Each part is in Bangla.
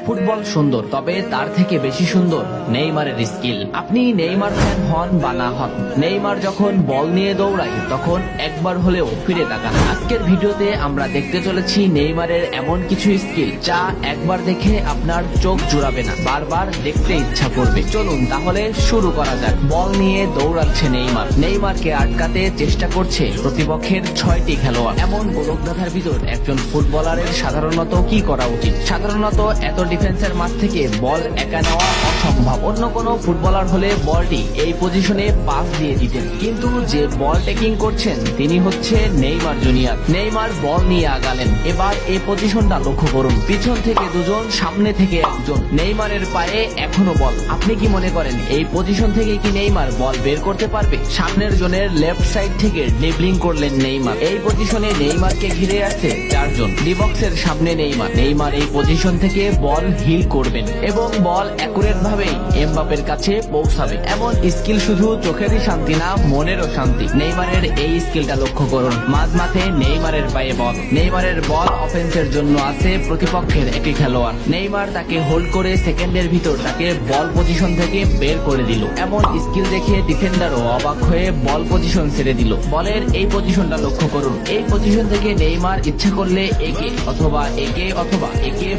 ফুটবল সুন্দর, তবে তার থেকে বেশি সুন্দর নেইমারের স্কিল। আপনি নেইমার ফ্যান হন বা না হন, নেইমার যখন বল নিয়ে দৌড়ায় তখন একবার হলেও ফিরে তাকান। আজকের ভিডিওতে আমরা দেখতে চলেছি নেইমারের এমন কিছু স্কিল যা একবার দেখে আপনার চোখ জুড়াবে না, বারবার দেখতে ইচ্ছা করবে। চলুন তাহলে শুরু করা যাক। বল নিয়ে দৌড়াচ্ছে নেইমার, নেইমারকে আটকাতে চেষ্টা করছে প্রতিপক্ষের 6টি খেলোয়াড়। এমন গোলকধাঁধার ভিতর একজন ফুটবলারের সাধারণত কি করা উচিত? সাধারণত এত ডিফেন্সের মাঠ থেকে বল একা নেওয়া অসম্ভব। অন্য কোনো ফুটবলার হলে বলটি এই পজিশনে পাস দিয়ে দিতেন, কিন্তু যে বল টেকিং করছেন তিনি হচ্ছে নেইমার জুনিয়র। নেইমার বল নিয়ে আগালেন। এবার এই পজিশনটা লক্ষ্য করুন, পিছন থেকে দুজন, সামনে থেকে একজন। নেইমারের পায়ে এখনো বল। আপনি কি মনে করেন এই পজিশন থেকে কি নেইমার বল বের করতে পারবে? সামনের জনের লেফট সাইড থেকে ড্রিবলিং করলেন নেইমার। এই পজিশনে নেইমারকে ঘিরে আছে 4 জন। ডিবক্সের সামনে নেইমার। নেইমার এই পজিশন থেকে বল হিল করবেন এবং বল অ্যাকুরেট ভাবেই এমবাপের কাছে পৌঁছাবে। এমন স্কিল শুধু চোখেরই শান্তি না, মনেরও শান্তি। নেইমারের এই স্কিলটা লক্ষ্য করুন। মাঝমাঠে নেইমারের পায়ে বল। নেইমারের বল অফেন্সের জন্য আছে প্রতিপক্ষের একটি খেলোয়াড়। নেইমার তাকে হোল্ড করে সেকেন্ডের ভিতর তাকে বল পজিশন থেকে বের করে দিল। এমন স্কিল দেখে ডিফেন্ডারও অবাক হয়ে বল পজিশন ছেড়ে দিল। বলের এই পজিশনটা লক্ষ্য করুন। এই পজিশন থেকে নেইমার ইচ্ছা করলে একে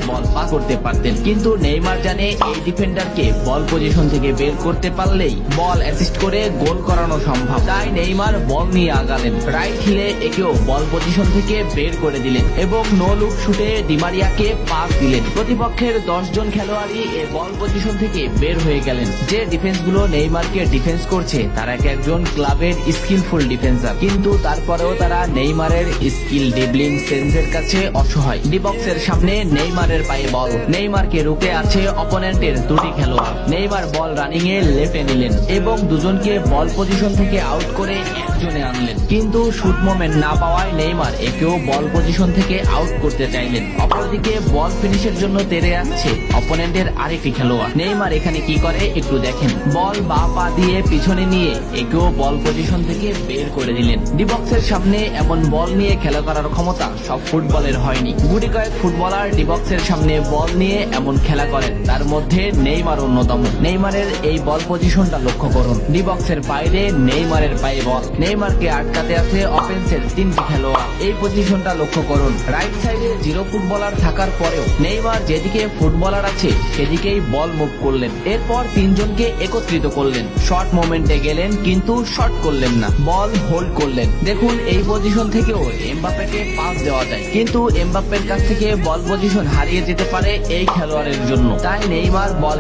বল পাস করতে পারতেন, কিন্তু নেইমার জানে এই ডিফেন্ডারকে বল পজিশন থেকে বের করতে পারলেই বল অ্যাসিস্ট করে গোল করানো সম্ভব। তাই নেইমার বল নিয়ে আগালেন। রাইট হিলে একেও বল পজিশন থেকে বের করে দিলেন এবং নো লুক শুটে ডিমারিয়াকে পাস দিলেন। প্রতিপক্ষের 10 জন খেলোয়াড়ই এই বল পজিশন থেকে বের হয়ে গেলেন। যে ডিফেন্স গুলো নেইমারকে ডিফেন্স করছে তারা একজন ক্লাবের স্কিলফুল ডিফেন্সার, কিন্তু তারপরেও তারা নেইমারের স্কিল ড্রিবলিং সেন্সের কাছে অসহায়। ডিবক্সের সামনে নেইমারের পায়ে বল। নেইমারকে রুখে আছে অপোনেন্টের 2টি খেলোয়াড়। নেইমার বল রানিং এ লেফটে নিলেন এবং দুজনকে বল পজিশন থেকে আউট করে একজনে আনলেন, কিন্তু শুট মোমেন্ট না পাওয়ায় নেইমার একেও বল পজিশন থেকে আউট করতে চাইলেন। অপরদিকে বল ফিনিশের জন্য তেড়ে আসছে অপোনেন্টের আরেকটি খেলোয়াড়। নেইমার এখানে কি করে একটু দেখেন। বল বা পা দিয়ে পিছনে নিয়ে একেও বল পজিশন থেকে বের করে দিলেন। ডিবক্সের সামনে এমন বল নিয়ে খেলা করার ক্ষমতা সব ফুটবলের হয়নি। গুটি কয়েক ফুটবলার ডিবক্সের সামনে বল নিয়ে এমন খেলা করেন, তার মধ্যে নেইমার অন্যতম। নেইমারের এই বল পজিশনটা লক্ষ্য করুন। ডিবক্সের বাইরে নেইমারের পায়ে বল। নেইমারকে আটকাতে আছে অফেন্সের 3টি খেলোয়াড়। এই পজিশনটা লক্ষ্য করুন। রাইট সাইডে 0 ফুটবলার থাকার পরেও নেইমার যেদিকে ফুটবলার আছে সেদিকেই বল মুভ করলেন। এরপর 3 জনকে একত্রিত করলেন। শর্ট মোমেন্টে গেলেন কিন্তু শর্ট করলেন না, বল হোল্ড করলেন। দেখুন এই পজিশন থেকেও এমবাপ্পেকে পাস দেওয়া যায়, কিন্তু এমবাপ্পের কাছ থেকে বল পজিশন হারিয়ে যেতে পারে এই খেলোয়াড়ের জন্য। তাই নেইমার বল